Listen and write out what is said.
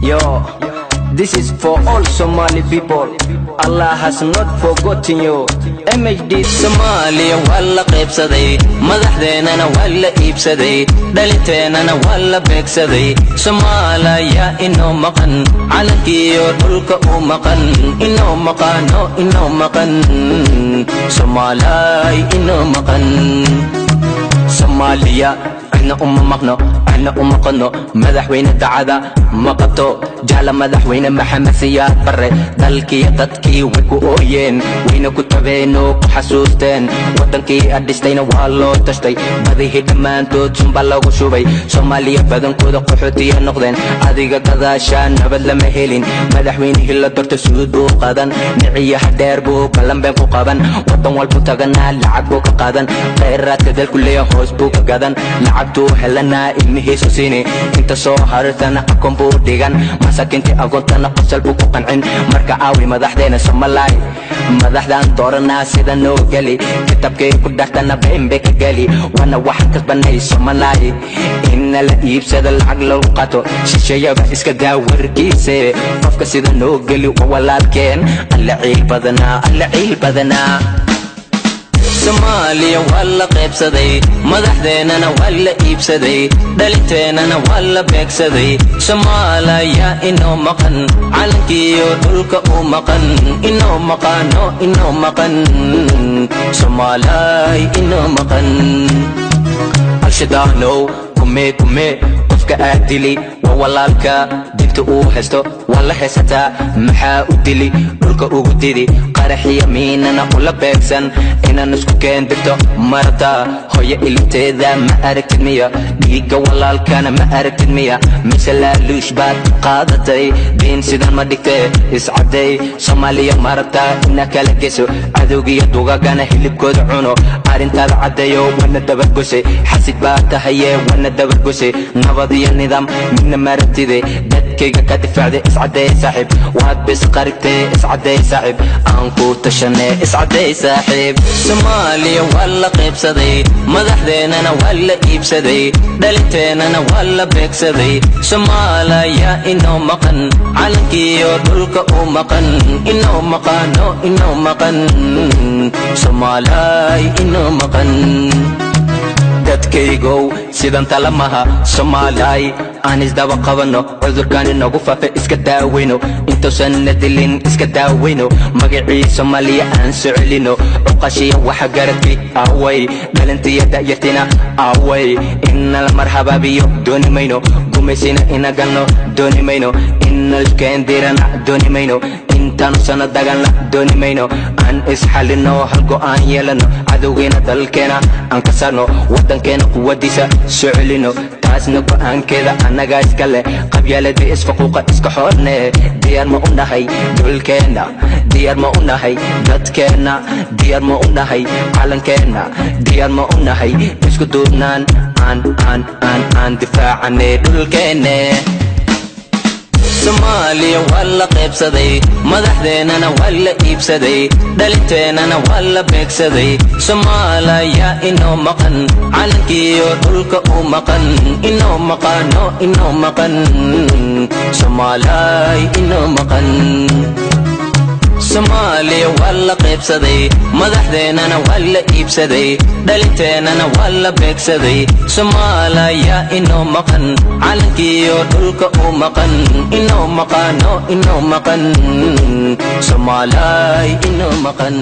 Yo, this is for all Somali people. Allah has not forgotten you. MHD Somalia walla qaybsaday madaxdeenana walla iibsaday dhalinteenana walla beegsaday Soomaaliya inoo maqan calankiyo dhulka u maqan inoo maqan Soomaaliya inoo maqan Soomaaliya أنا مقنو أنا مقنو مدحوين دعدا مقطو جعل مدحوين محمسيات بري دلكي تدكي ويكو أوين وين كتبينو حسوستين ودنكي أدستين والو تشتي بديه دمانتو تنبالو شوبي سوماليا بدن كودو قحوتي النقدين أديقا قداشان نبد لمهيلين مدحوين هلا درت سودو قادن نعيه حديربو كلام بينكو قابن ودن والبوتاقنا لعبو كقادن غيرات كدل كلية خوزبو كقادن لعبتو حلنا ilmihiisu siini inta soo hartana akon buu dhigan masakinti aqoontana qosal buu ku qancin marka aawi madaxdeena Soomaaliya madaxdan dooranaa sida noo gali kitabkay ku dhaxtana bembe ka gali wana wax ka banay Soomaaliya in la iibsado lacag loo qato shisheeyaba iska daawarkiisa qofka sida noo gali walaalkeen alla ciil badanaa Somalia walla qaybsaday madaxdeenana walla iibsaday dhalinteenana walla beegsaday Soomaaliya inoo maqan calankiyo dhulka u maqan inoo maqan Soomaaliya inoo maqan alshadaano kume qofka aadili walaalka dinta uu haysto walla haysataa maxaa u dili dhulka ugu didi qaraxiya miinana ula beegsan inaan isku keendigto marta hooyo ilmteeda ma aragtid miya dhiigga walaalkana ma aragtid miya mise laaluush baad qaadatay diin sidan ma dhigtee iscaday Soomaaliya marta ina kala geso cadowgiyo dugagana hilibkooda cuno arrintaada caddeeyo wana dabargose xasid baa tahaye wana dabargose nabad iyo nidaam midna maragtide dadkayga ka difacday iscaday saaxiib waad bis qarigtay iscaday saaxiib aan ku tashanay iscaday saaxiib Soomaaliya walla qaybsaday madaxdeenana walla iibsaday dhalinteenana walla beegsaday Soomaaliya inoo maqan calankiyo dhulka u maqan inoo maqan Soomaaliya inoo maqan dadkaygow sidan talamaha Soomaaliya aan isdaba qabano cudurkan inagu faafa iska daaweyno intuusan nadilin iska daaweyno magacii Soomaaliya aan soo celino uqashiya waxa garatay away dhalintiya da'yartina away inna la marhababiyo dooni mayno gumaysina ina galno dooni mayno inna iskendirana dooni mayno intaanu sana dagaalna dooni mayno aan isxalino hal go'aan yeelano cadowgeena dalkeena aan ka saarno wadankeena quwadiisa soo celino taasna go'aankeeda annaga iska leh qabyaalada isfaquuqa iska xoorne diyaar ma u nahay dhulkeena diyaar ma u nahay dadkeena diyaar ma u nahay calankeena diyaar ma u nahay isku duubnaan aan difaacane dhulkeena Somalia walla qaybsaday madaxdeenana walla iibsaday dhalinteenana walla beegsaday Soomaaliya inoo maqan calankiyo dhulka u maqan inoo maqan Soomaaliya inoo maqan Somalia walla qaybsaday madaxdeenana walla iibsaday dhalinteenana walla beegsaday Soomaaliya inoo maqan calankiyo dhulka u maqan inoo maqan Soomaaliya inoo maqan